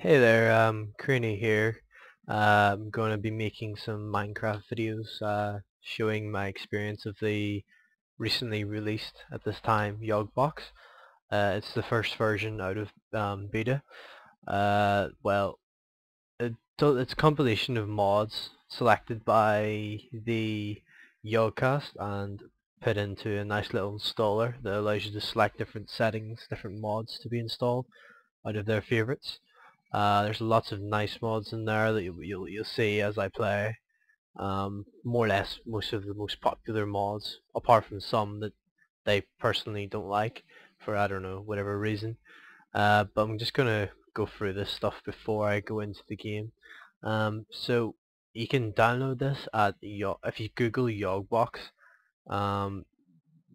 Hey there, Crainey here. I'm going to be making some Minecraft videos showing my experience of the recently released, at this time, Yogbox. It's the first version out of beta. Well, it's a compilation of mods selected by the Yogscast and put into a nice little installer that allows you to select different settings, different mods to be installed out of their favorites. There's lots of nice mods in there that you'll see as I play. More or less most of the most popular mods, apart from some that they personally don't like for I don't know whatever reason. But I'm just gonna go through this stuff before I go into the game. So you can download this at if you Google Yogbox. Um,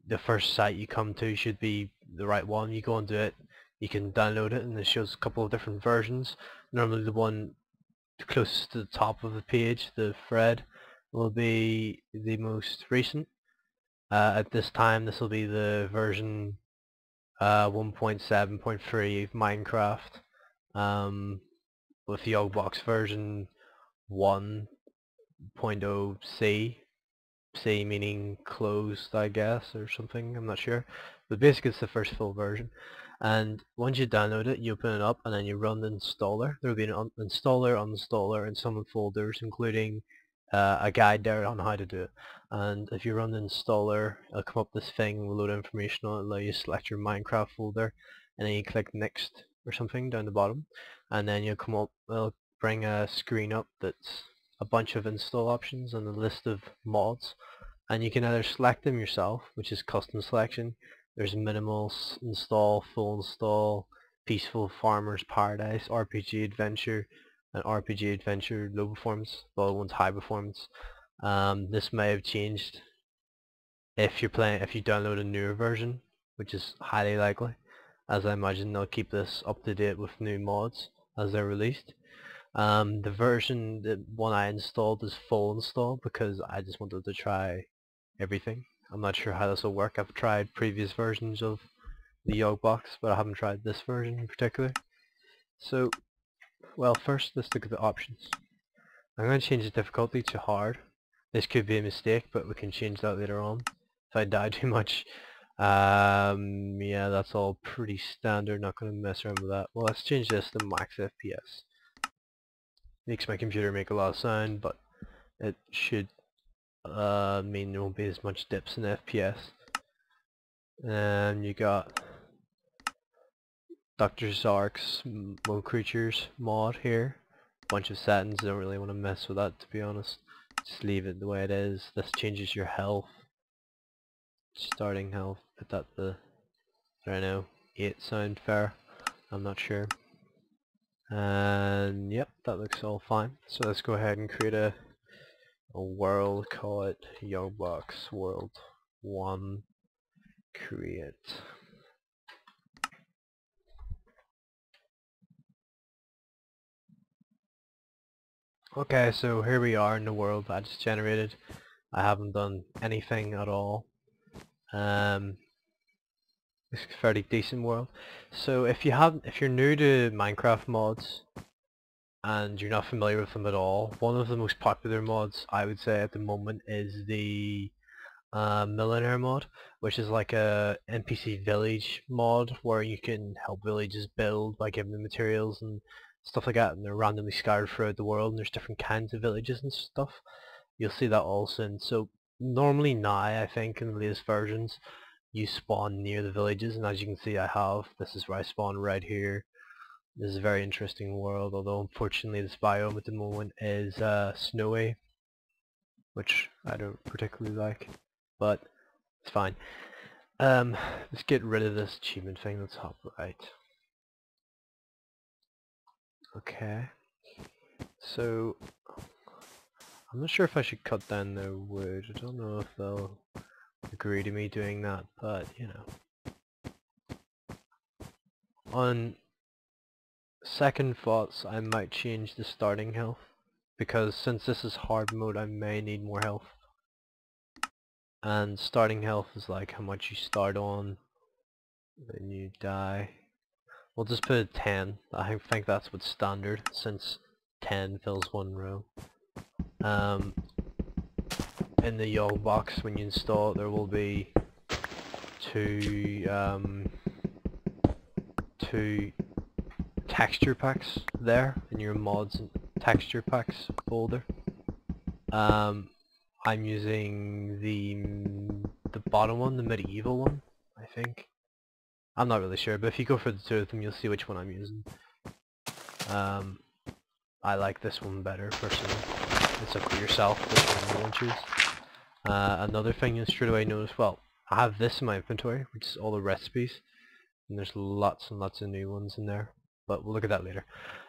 the first site you come to should be the right one. You go onto it, you can download it, and it shows a couple of different versions. Normally the one closest to the top of the page, the thread, will be the most recent. At this time this will be the version 1.7.3 of Minecraft, with the Yogbox version 1.0 C meaning closed, I guess, or something, I'm not sure. But basically it's the first full version. And once you download it, you open it up and then you run the installer. There will be an installer, uninstaller, and some folders, including a guide there on how to do it. And if you run the installer, it'll come up this thing with a load of information on it, allow you to select your Minecraft folder, and then you click next or something down the bottom, and then you'll come up, it'll bring a screen up that's a bunch of install options and a list of mods, and you can either select them yourself, which is custom selection. There's minimal install, full install, peaceful farmer's paradise, RPG adventure, and RPG adventure low performance. The other one's high performance. This may have changed if you download a newer version, which is highly likely, as I imagine they'll keep this up to date with new mods as they're released. The one I installed is full install because I just wanted to try everything. I'm not sure how this will work. I've tried previous versions of the Yogbox, but I haven't tried this version in particular. So, well, first let's look at the options. I'm going to change the difficulty to hard. This could be a mistake, but we can change that later on if I die too much. Yeah, that's all pretty standard, not going to mess around with that. Well, let's change this to max FPS. Makes my computer make a lot of sound, but it should mean there won't be as much dips in FPS. And you got Dr. Zark's Mo Creatures mod here. Bunch of settings, don't really want to mess with that, to be honest. Just leave it the way it is. This changes your health. Starting health, put that to, I don't know, 8 sound fair. I'm not sure. And yep, that looks all fine. So let's go ahead and create a world, call it Yogbox World 1 create. Okay, so here we are in the world that I just generated. I haven't done anything at all. It's a fairly decent world. So if you're new to Minecraft mods and you're not familiar with them at all, one of the most popular mods I would say at the moment is the Millionaire mod, which is like a NPC village mod where you can help villages build by giving them materials and stuff like that, and they're randomly scattered throughout the world, and there's different kinds of villages and stuff. You'll see that all soon. So normally now, I think in the latest versions, you spawn near the villages, and as you can see I have. This is where I spawn, right here. This is a very interesting world, although unfortunately this biome at the moment is snowy, which I don't particularly like, but it's fine. Let's get rid of this achievement thing. Let's hop right. Okay. So I'm not sure if I should cut down their wood. I don't know if they'll agree to me doing that, but you know. On second thoughts, I might change the starting health, because since this is hard mode I may need more health. And starting health is like how much you start on when you die. We'll just put 10. I think that's what's standard since 10 fills one row. In the Yogbox, when you install it, there will be two texture packs there in your mods and texture packs folder. I'm using the bottom one, the medieval one, I think. I'm not really sure, but if you go for the two of them, you'll see which one I'm using. I like this one better, personally. It's up to yourself which one you want to choose. Another thing you straight away notice, well, I have this in my inventory, which is all the recipes, and there's lots and lots of new ones in there, but we'll look at that later.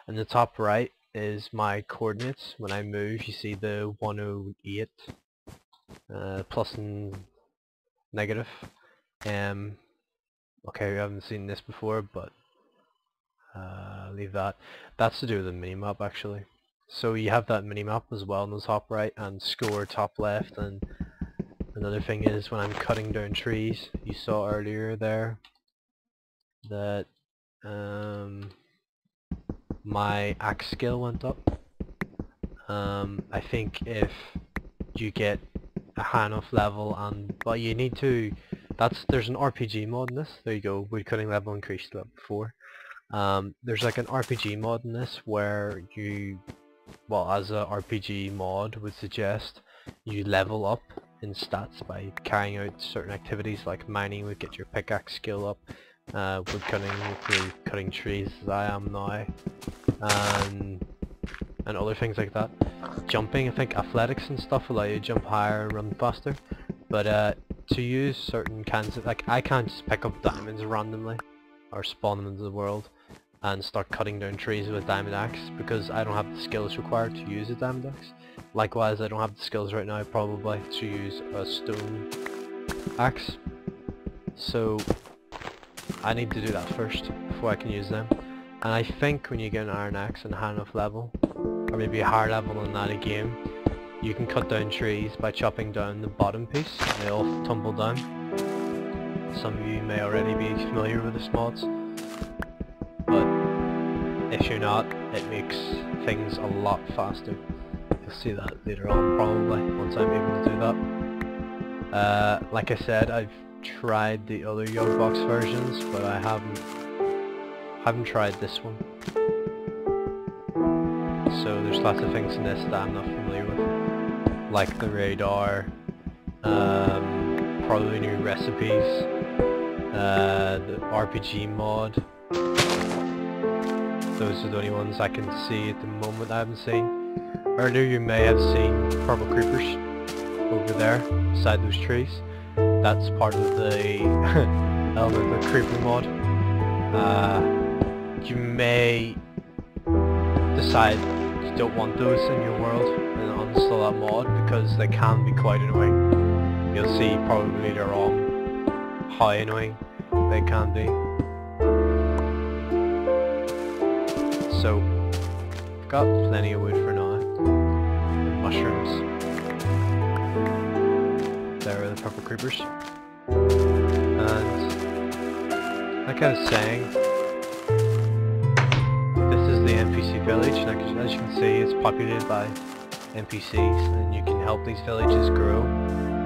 In the top right is my coordinates. When I move, you see the 108 plus and negative. Okay, we haven't seen this before, but leave that. That's to do with the minimap, actually. So you have that minimap as well in the top right, and score top left. And another thing is when I'm cutting down trees, you saw earlier there that my axe skill went up. I think if you get a high enough level, but you need to, there's an RPG mod in this. There you go, woodcutting level increased to level 4. There's like an RPG mod in this where you, well, as a RPG mod would suggest, you level up in stats by carrying out certain activities like mining would get your pickaxe skill up, woodcutting would be cutting trees as I am now, and other things like that. Jumping, I think athletics and stuff allow you to jump higher and run faster, but to use certain kinds of, like, I can't just pick up diamonds randomly or spawn them into the world and start cutting down trees with a diamond axe because I don't have the skills required to use a diamond axe. Likewise, I don't have the skills right now probably to use a stone axe, so I need to do that first before I can use them. And I think when you get an iron axe and a high enough level, or maybe a higher level than that again, you can cut down trees by chopping down the bottom piece. They all tumble down. Some of you may already be familiar with this mods, but if you're not, it makes things a lot faster. You'll see that later on probably, once I'm able to do that. Like I said, I've tried the other Yogbox versions, but I haven't tried this one. So there's lots of things in this that I'm not familiar with, like the radar, probably new recipes, the RPG mod. Those are the only ones I can see at the moment I haven't seen. Earlier you may have seen purple creepers over there beside those trees. That's part of the element of creeper mod. You may decide you don't want those in your world and uninstall that mod because they can be quite annoying. You'll see probably later on how annoying they can be. So, I've got plenty of wood for now. And mushrooms. There are the purple creepers. And, like I was saying, this is the NPC village, and as you can see, it's populated by NPCs, and you can help these villages grow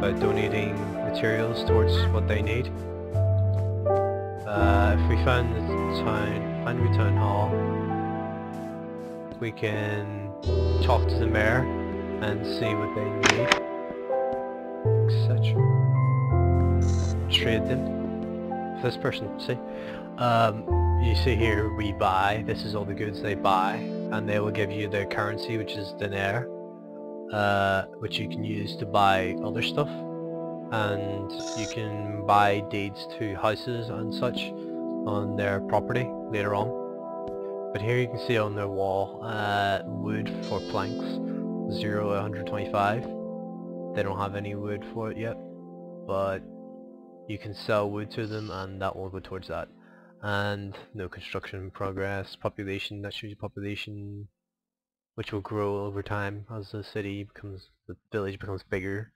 by donating materials towards what they need. If we find the town hall, we can talk to the mayor and see what they need, etc. Trade them. This person, see? You see here, we buy. This is all the goods they buy, and they will give you their currency, which is dinar, which you can use to buy other stuff, and you can buy deeds to houses and such on their property later on. But here you can see on their wall, wood for planks, 0 to 125. They don't have any wood for it yet, but you can sell wood to them and that will go towards that. And no construction in progress. Population, that shows you population, which will grow over time as the village becomes bigger,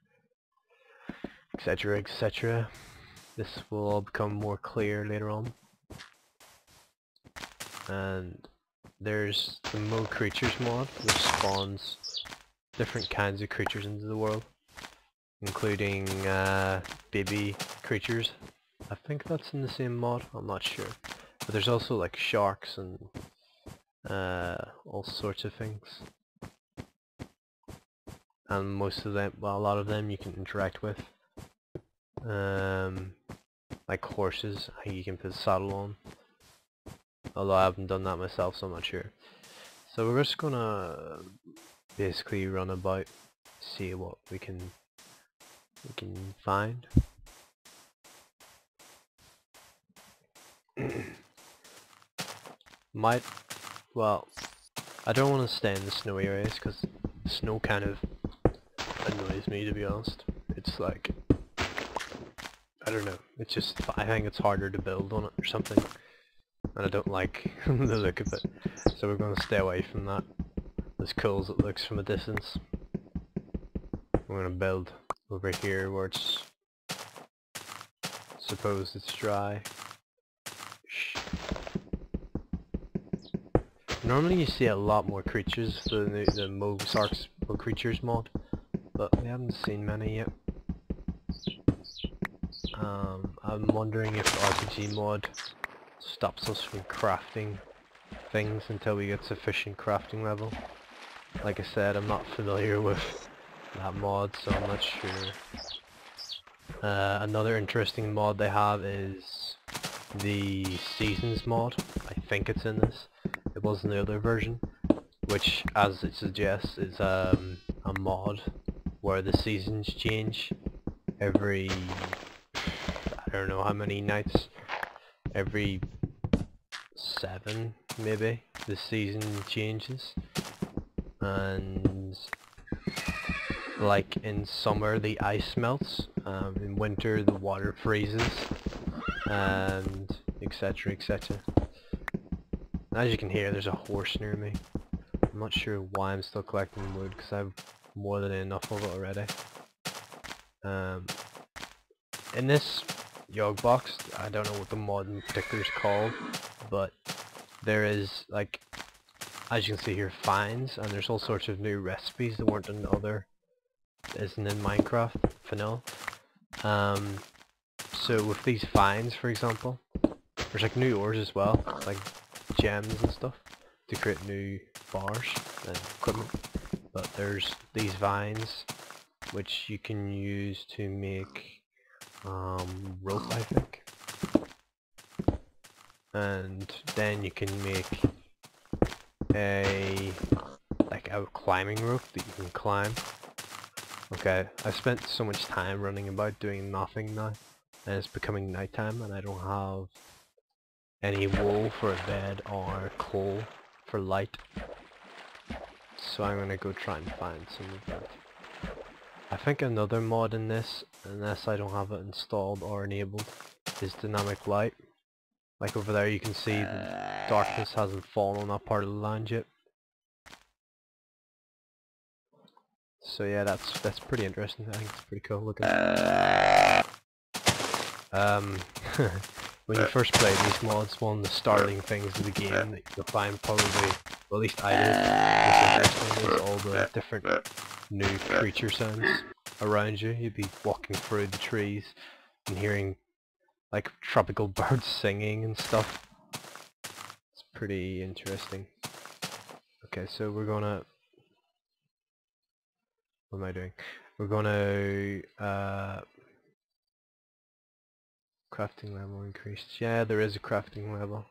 etc, etc. This will all become more clear later on. and there's the Mo Creatures mod, which spawns different kinds of creatures into the world, including baby creatures. I think that's in the same mod, I'm not sure. But there's also like sharks and all sorts of things. And most of them, well, a lot of them you can interact with. Like horses, I think you can put a saddle on. Although I haven't done that myself, so I'm not sure. So we're just gonna basically run about, see what we can find. Well, I don't want to stay in the snowy areas because the snow kind of annoys me, to be honest. It's like, I don't know, it's just, I think it's harder to build on it or something, and I don't like the look of it, so we're going to stay away from that, as cool as it looks from a distance. We're going to build over here where it's supposed it's dry. Normally you see a lot more creatures for the Mo Creatures mod, but we haven't seen many yet. I'm wondering if the RPG mod stops us from crafting things until we get sufficient crafting level. Like I said, I'm not familiar with that mod, so I'm not sure. Another interesting mod they have is the Seasons mod. I think it's in this. It was in the other version, which, as it suggests, is a mod where the seasons change every, I don't know how many nights, every 7 maybe, the season changes. And like in summer the ice melts, in winter the water freezes, and etc, etc. As you can hear, there's a horse near me. I'm not sure why I'm still collecting wood, because I have more than enough of it already. In this Yogbox, I don't know what the mod in particular is called, but there is, like, as you can see here, finds, and there's all sorts of new recipes that weren't in isn't in Minecraft vanilla. So with these finds, for example, there's like new ores as well, like gems and stuff, to create new bars and equipment. But there's these vines which you can use to make rope, I think. And then you can make a climbing rope that you can climb. Okay, I spent so much time running about doing nothing now, and it's becoming nighttime, and I don't have any wool for a bed or coal for light. So I'm gonna go try and find some of that. I think another mod in this, unless I don't have it installed or enabled, is dynamic light. Like over there you can see the darkness hasn't fallen on that part of the land yet. So yeah, that's pretty interesting. I think it's pretty cool looking. When you first play these mods, one of the startling things of the game that you'll find probably, well, at least I did, is all the different new creature sounds around you. You'd be walking through the trees and hearing like tropical birds singing and stuff. It's pretty interesting. Okay, so we're gonna, what am I doing? We're gonna crafting level increased. Yeah, there is a crafting level.